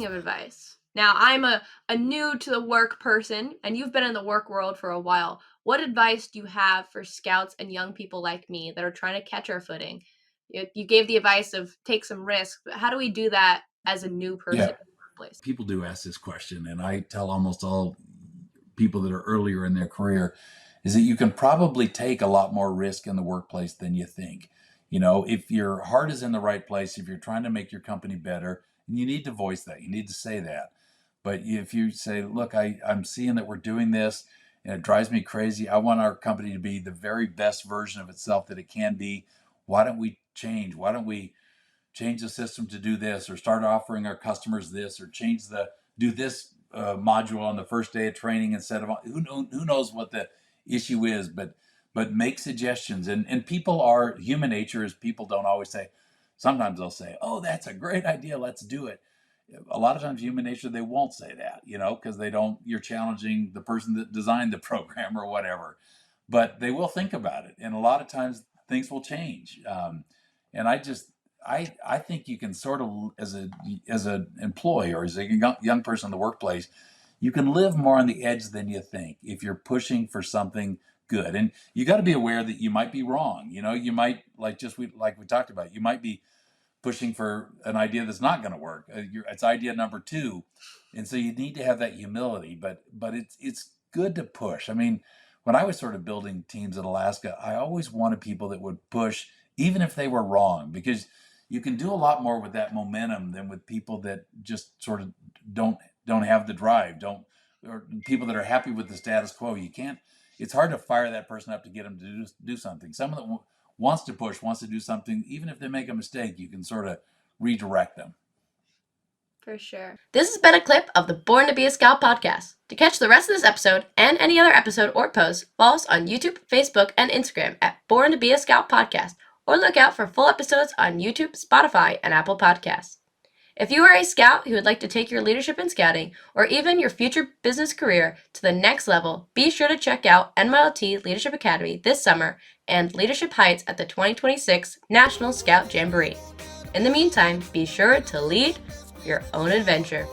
Speaking of advice, now I'm a new to the work person, and you've been in the work world for a while. What advice do you have for scouts and young people like me that are trying to catch our footing? You gave the advice of take some risks, but how do we do that as a new person Yeah, in the workplace? people do ask this question, and I tell almost all people that are earlier in their career is that you can probably take a lot more risk in the workplace than you think. If your heart is in the right place, if you're trying to make your company better, and you need to voice that, you need to say that. But if you say, look, I'm seeing that we're doing this and it drives me crazy. I want our company to be the very best version of itself that it can be. Why don't we change? Why don't we change the system to do this, or start offering our customers this, or do this module on the first day of training instead of who knows what the issue is, but make suggestions. And people are human nature is people don't always say. Sometimes they'll say, "Oh, that's a great idea. Let's do it." A lot of times, human nature, they won't say that, because they don't. You're challenging the person that designed the program or whatever, but they will think about it, and a lot of times things will change. And I think you can sort of, as an employee or as a young person in the workplace, you can live more on the edge than you think if you're pushing for something good. And you got to be aware that you might be wrong. You might, like we talked about, you might be pushing for an idea that's not going to work. It's idea number two, and so you need to have that humility. But it's good to push. I mean, when I was sort of building teams in Alaska, I always wanted people that would push, even if they were wrong, because you can do a lot more with that momentum than with people that just sort of don't have the drive, don't or people that are happy with the status quo. You can't. It's hard to fire that person up to get them to do something. Someone that wants to push, wants to do something, even if they make a mistake, you can sort of redirect them. For sure. This has been a clip of the Born to Be a Scout podcast. To catch the rest of this episode and any other episode or post, follow us on YouTube, Facebook, and Instagram at Born to Be a Scout podcast, or look out for full episodes on YouTube, Spotify, and Apple Podcasts. If you are a scout who would like to take your leadership in scouting, or even your future business career to the next level, be sure to check out NYLT Leadership Academy this summer and Leadership Heights at the 2026 National Scout Jamboree. In the meantime, be sure to lead your own adventure.